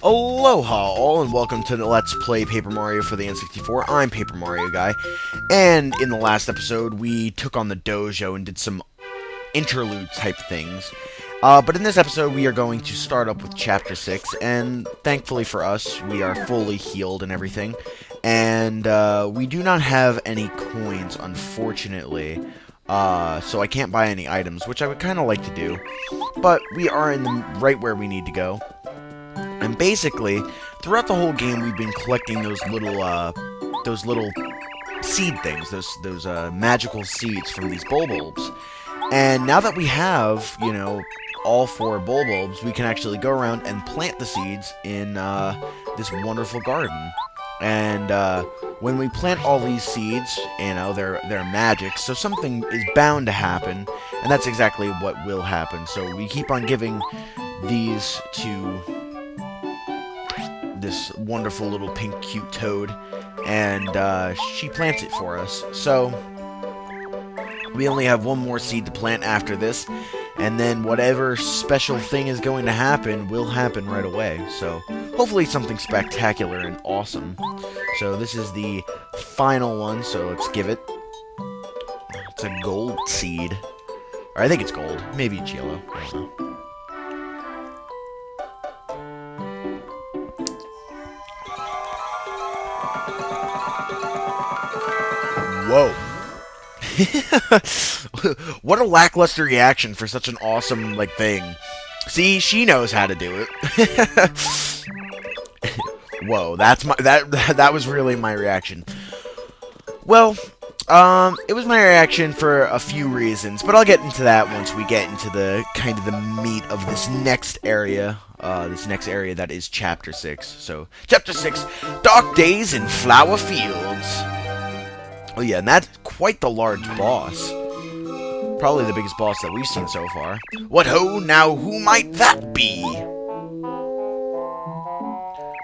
Aloha all, and welcome to the Let's Play Paper Mario for the N64. I'm Paper Mario Guy, and in the last episode, we took on the dojo and did some interlude type things. But in this episode, we are going to start up with Chapter 6, and thankfully for us, we are fully healed and everything. And we do not have any coins, unfortunately, so I can't buy any items, which I would kind of like to do. But we are right where we need to go. And basically, throughout the whole game, we've been collecting those little seed things, those magical seeds from these bulbs. And now that we have, all 4 bulbs, we can actually go around and plant the seeds in this wonderful garden. And when we plant all these seeds, they're magic, so something is bound to happen, and that's exactly what will happen. So we keep on giving these to this wonderful little pink cute toad, and she plants it for us. So we only have one more seed to plant after this, and then whatever special thing is going to happen will happen right away. So hopefully something spectacular and awesome. So this is the final one, so let's give it. It's a gold seed. Or I think it's gold. Maybe it's yellow. I don't know. Whoa. What a lackluster reaction for such an awesome, thing. See, she knows how to do it. Whoa, that was really my reaction. Well, it was my reaction for a few reasons, but I'll get into that once we get into the meat of this next area. That is Chapter 6. So, Chapter 6, Dark Days in Flower Fields. Oh yeah, and that's quite the large boss. Probably the biggest boss that we've seen so far. What ho, now who might that be?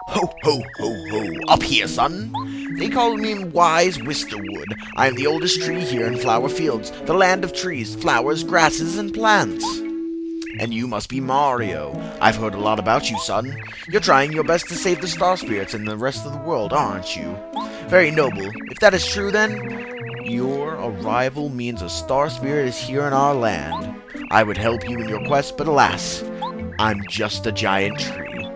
Ho, ho, ho, ho, up here, son. They call me Wise Wisterwood. I am the oldest tree here in Flower Fields, the land of trees, flowers, grasses, and plants. And you must be Mario. I've heard a lot about you, son. You're trying your best to save the Star Spirits and the rest of the world, aren't you? Very noble. If that is true, then, your arrival means a Star Spirit is here in our land. I would help you in your quest, but alas, I'm just a giant tree.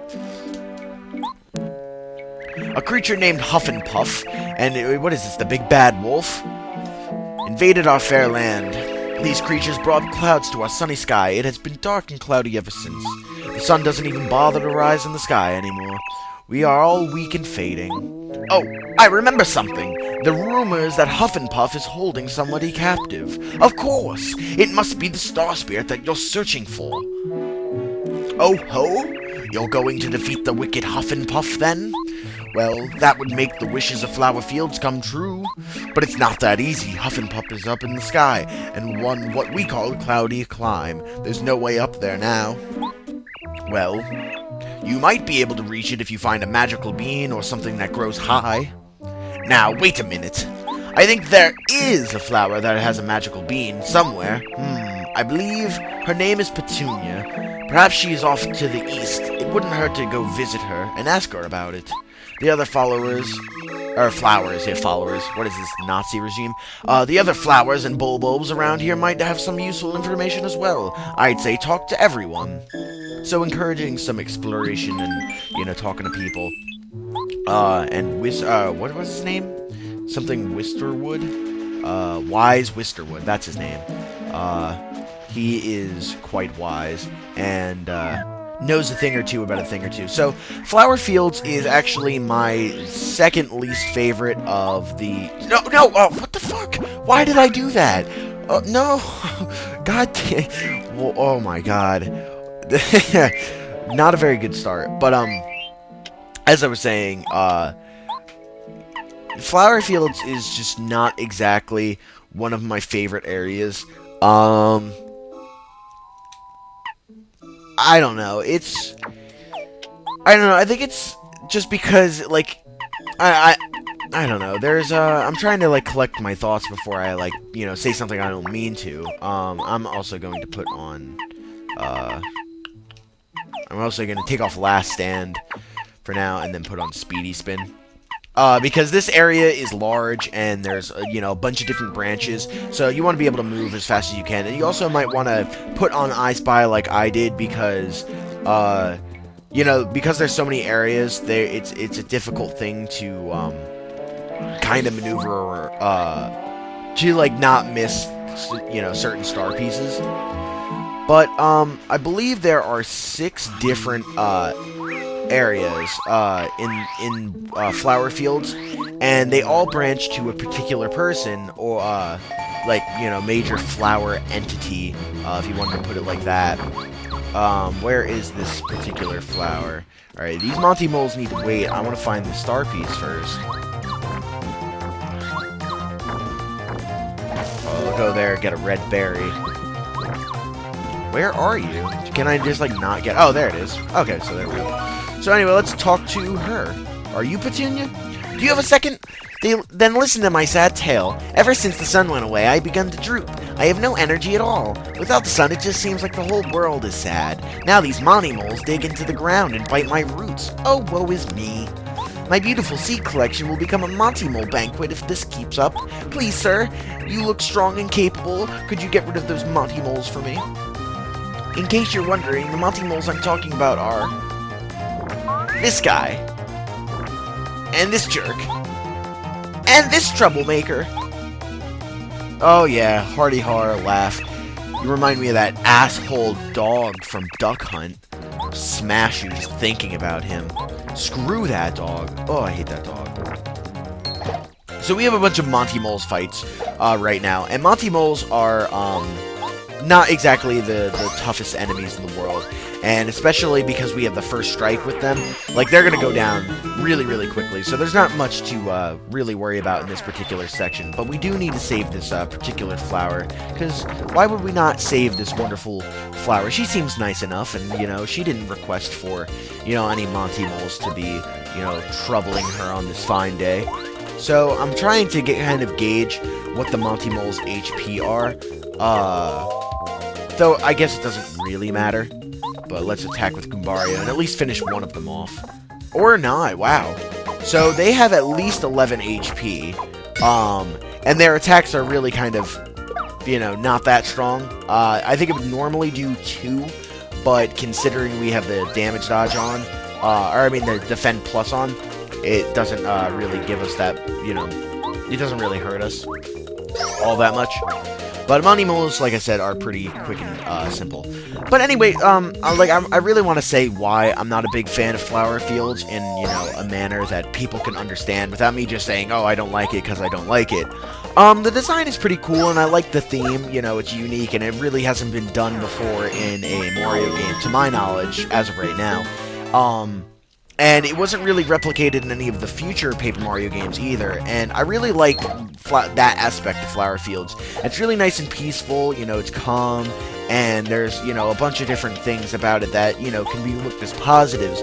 A creature named Huff and Puff, and what is this, the big bad wolf? Invaded our fair land. These creatures brought clouds to our sunny sky. It has been dark and cloudy ever since. The sun doesn't even bother to rise in the sky anymore. We are all weak and fading. Oh, I remember something. The rumor is that Huff and Puff is holding somebody captive. Of course! It must be the Star Spirit that you're searching for. Oh ho? You're going to defeat the wicked Huff and Puff, then? Well, that would make the wishes of Flower Fields come true. But it's not that easy. Huff and Puff is up in the sky, and won what we call cloudy climb. There's no way up there now. Well, you might be able to reach it if you find a magical bean or something that grows high. Now, wait a minute. I think there is a flower that has a magical bean somewhere. I believe her name is Petunia. Perhaps she is off to the east. It wouldn't hurt to go visit her and ask her about it. The other followers, what is this, Nazi regime? The other flowers and bulbs around here might have some useful information as well. I'd say talk to everyone. So encouraging some exploration and, talking to people. And what was his name? Something Wisterwood? Wise Wisterwood, that's his name. He is quite wise, and, knows a thing or two about a thing or two. So, Flower Fields is actually my second least favorite of the... No, what the fuck? Why did I do that? No, god damn. Well, oh my god. Not a very good start, but, as I was saying, Flower Fields is just not exactly one of my favorite areas. I don't know. I think it's just because, I don't know. I'm trying to, collect my thoughts before I, say something I don't mean to. I'm also going to put on, I'm also going to take off Last Stand for now, and then put on Speedy Spin. Because this area is large, and there's, you know, a bunch of different branches, so you want to be able to move as fast as you can. And you also might want to put on I Spy like I did, because, you know, because there's so many areas, it's a difficult thing to, kind of maneuver, to, like, not miss, you know, certain star pieces. But, I believe there are 6 different, areas in flower fields, and they all branch to a particular person, or like, you know, major flower entity, if you wanted to put it like that. Where is this particular flower? Alright, these Monty Moles need to wait. I want to find the star piece first. I'll go there, get a red berry. Where are you? Can I just, like, not get... Oh, there it is. Okay, so there we go. So anyway, let's talk to her. Are you Petunia? Do you have a second? Then listen to my sad tale. Ever since the sun went away, I've begun to droop. I have no energy at all. Without the sun, it just seems like the whole world is sad. Now these Monty Moles dig into the ground and bite my roots. Oh, woe is me. My beautiful seed collection will become a Monty Mole banquet if this keeps up. Please, sir, you look strong and capable. Could you get rid of those Monty Moles for me? In case you're wondering, the Monty Moles I'm talking about are... this guy, and this jerk, and this troublemaker. Oh yeah, hearty har, laugh. You remind me of that asshole dog from Duck Hunt. Smash you just thinking about him. Screw that dog. Oh, I hate that dog. So we have a bunch of Monty Moles fights right now, and Monty Moles are not exactly the toughest enemies in the world. And especially because we have the first strike with them, like, they're gonna go down really, really quickly. So there's not much to really worry about in this particular section. But we do need to save this particular flower, because why would we not save this wonderful flower? She seems nice enough, and, you know, she didn't request for, you know, any Monty Moles to be, you know, troubling her on this fine day. So I'm trying to kind of gauge what the Monty Moles' HP are. Though I guess it doesn't really matter. But let's attack with Goombario and at least finish one of them off. Or not, wow. So they have at least 11 HP. And their attacks are really kind of, you know, not that strong. I think it would normally do 2, but considering we have the damage dodge on, or I mean the defend plus on, it doesn't really give us that, you know, it doesn't really hurt us all that much. But Monty Moles, like I said, are pretty quick and simple. But anyway, I really want to say why I'm not a big fan of flower fields in, you know, a manner that people can understand without me just saying, oh, I don't like it because I don't like it. The design is pretty cool, and I like the theme. You know, it's unique, and it really hasn't been done before in a Mario game, to my knowledge, as of right now. And it wasn't really replicated in any of the future Paper Mario games either, and I really like that aspect of Flower Fields. It's really nice and peaceful, you know, it's calm, and there's, you know, a bunch of different things about it that, you know, can be looked as positives.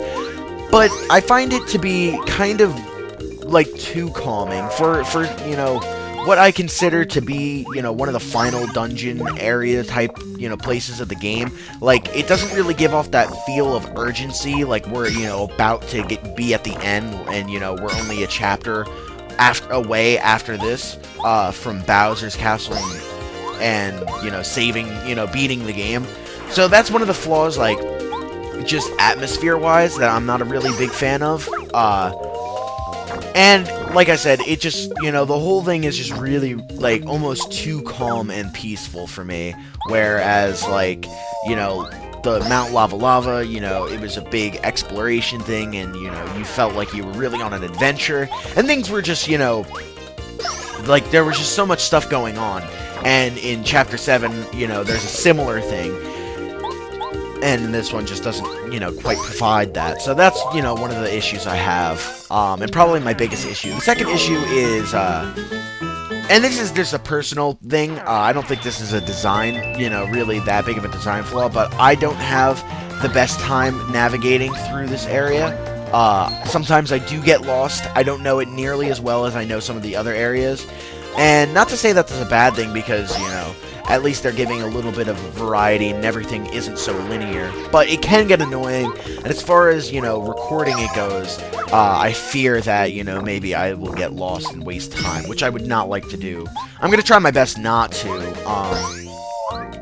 But I find it to be kind of, like, too calming for you know, what I consider to be, you know, one of the final dungeon area type, you know, places of the game. Like, it doesn't really give off that feel of urgency, like we're, you know, about to be at the end, and, you know, we're only a chapter away after this, from Bowser's Castle and, you know, saving, you know, beating the game. So that's one of the flaws, like, just atmosphere-wise, that I'm not a really big fan of. And, like I said, it just, you know, the whole thing is just really, like, almost too calm and peaceful for me. Whereas, like, you know, the Mount Lava Lava, you know, it was a big exploration thing, and, you know, you felt like you were really on an adventure. And things were just, you know, like, there was just so much stuff going on. And in Chapter 7, you know, there's a similar thing. And this one just doesn't, you know, quite provide that. So that's, you know, one of the issues I have. And probably my biggest issue. The second issue is, and this is just a personal thing. I don't think this is a design, you know, really that big of a design flaw. But I don't have the best time navigating through this area. Sometimes I do get lost. I don't know it nearly as well as I know some of the other areas. And not to say that that's a bad thing, because, you know, at least they're giving a little bit of variety and everything isn't so linear. But it can get annoying, and as far as, you know, recording it goes, I fear that, you know, maybe I will get lost and waste time, which I would not like to do. I'm going to try my best not to,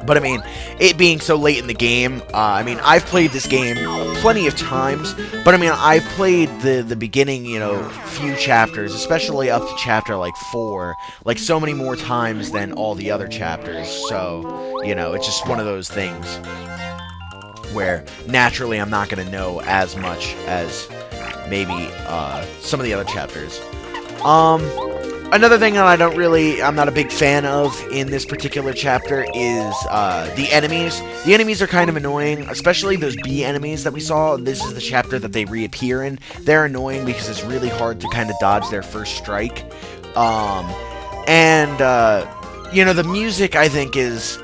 but I mean, it being so late in the game, I mean, I've played this game plenty of times, but I mean, I've played the beginning, you know, few chapters, especially up to chapter, like, 4, like, so many more times than all the other chapters, so, you know, it's just one of those things where, naturally, I'm not going to know as much as maybe, some of the other chapters. Another thing that I'm not a big fan of in this particular chapter is, the enemies. The enemies are kind of annoying, especially those bee enemies that we saw. This is the chapter that they reappear in. They're annoying because it's really hard to kind of dodge their first strike. You know, the music, I think, is,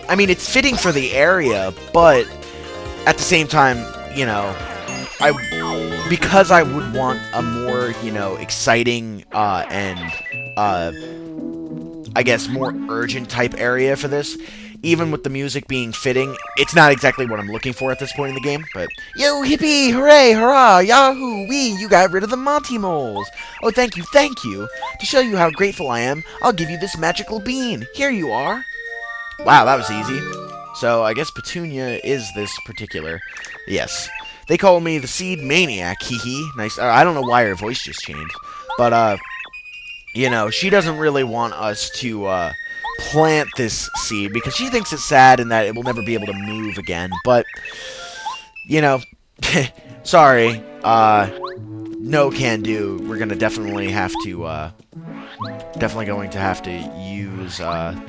I mean, it's fitting for the area, but at the same time, you know, because I would want a more, you know, exciting, and, I guess, more urgent type area for this, even with the music being fitting, it's not exactly what I'm looking for at this point in the game, but, yo, hippie, hooray, hurrah, yahoo, wee, you got rid of the Monty moles. Oh, thank you, thank you. To show you how grateful I am, I'll give you this magical bean. Here you are. Wow, that was easy. So, I guess Petunia is this particular, yes. They call me the Seed Maniac, hee. Nice. I don't know why her voice just changed. But, you know, she doesn't really want us to, plant this seed because she thinks it's sad and that it will never be able to move again. But, you know, sorry. No can do. We're gonna definitely have to, definitely going to have to use,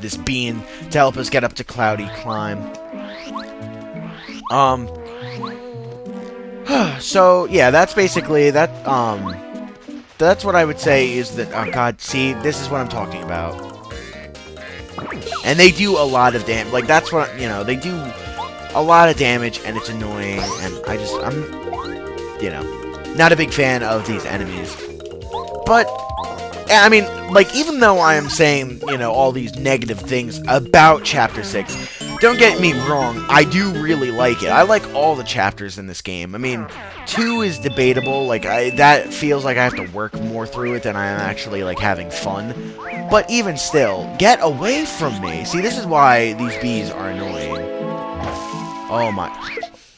this bean to help us get up to Cloudy Climb. So, yeah, that's basically, that's what I would say is that, oh god, see, this is what I'm talking about. And they do a lot of damage, like, that's what, you know, they do a lot of damage, and it's annoying, and I'm, you know, not a big fan of these enemies. But, I mean, like, even though I am saying, you know, all these negative things about Chapter 6, don't get me wrong, I do really like it. I like all the chapters in this game. I mean, 2 is debatable, like, that feels like I have to work more through it than I am actually, like, having fun. But even still, get away from me! See, this is why these bees are annoying. Oh my...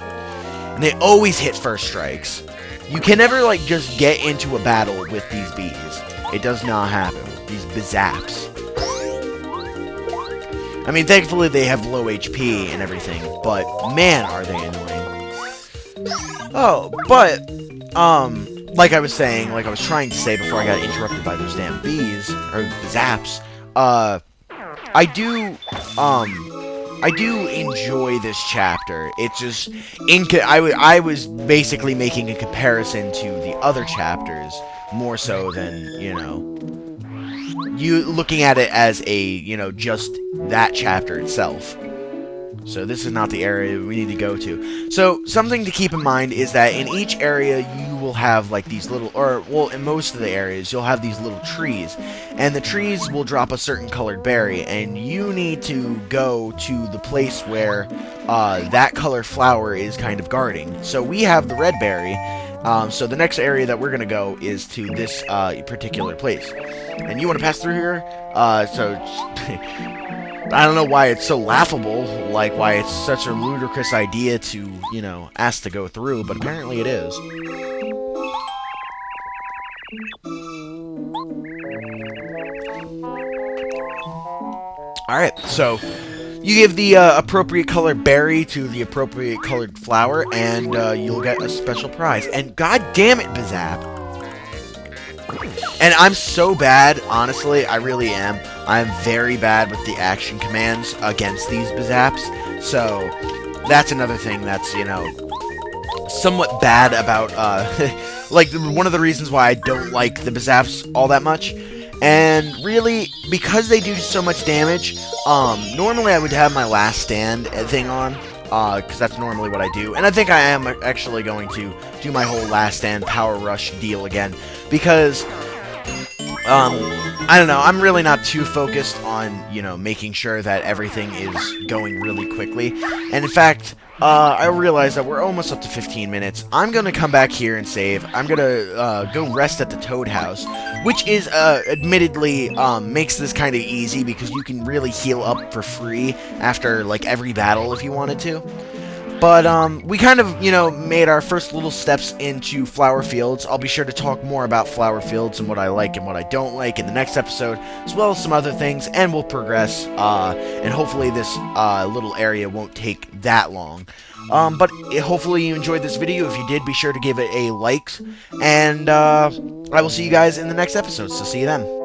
And they always hit first strikes. You can never, like, just get into a battle with these bees. It does not happen. These bizaps. I mean, thankfully they have low HP and everything, but man, are they annoying. Oh, but, like I was saying, like I was trying to say before I got interrupted by those damn bees, or zaps, I do enjoy this chapter. It's just, I was basically making a comparison to the other chapters, more so than, you know, you looking at it as a, you know, just that chapter itself. So this is not the area we need to go to. So something to keep in mind is that in each area you will have like these little, or well, in most of the areas you'll have these little trees, and the trees will drop a certain colored berry, and you need to go to the place where that color flower is kind of guarding. So we have the red berry. So the next area that we're going to go is to this particular place. And you want to pass through here? So I don't know why it's so laughable, like why it's such a ludicrous idea to, you know, ask to go through, but apparently it is. Alright, so you give the appropriate colored berry to the appropriate colored flower, and you'll get a special prize. And god damn it, Bizap! And I'm so bad, honestly, I really am. I'm very bad with the action commands against these Bizaps, so that's another thing that's, you know, somewhat bad about, like, one of the reasons why I don't like the Bizaps all that much. And really, because they do so much damage, normally I would have my last stand thing on, because that's normally what I do. And I think I am actually going to do my whole last stand power rush deal again, because, I don't know, I'm really not too focused on, you know, making sure that everything is going really quickly. And in fact, I realize that we're almost up to 15 minutes. I'm gonna come back here and save. I'm gonna go rest at the Toad House, which is, admittedly, makes this kind of easy because you can really heal up for free after, like, every battle if you wanted to. But, we kind of, you know, made our first little steps into flower fields. I'll be sure to talk more about flower fields and what I like and what I don't like in the next episode, as well as some other things, and we'll progress, and hopefully this, little area won't take that long. But hopefully you enjoyed this video. If you did, be sure to give it a like, and, I will see you guys in the next episode, so see you then.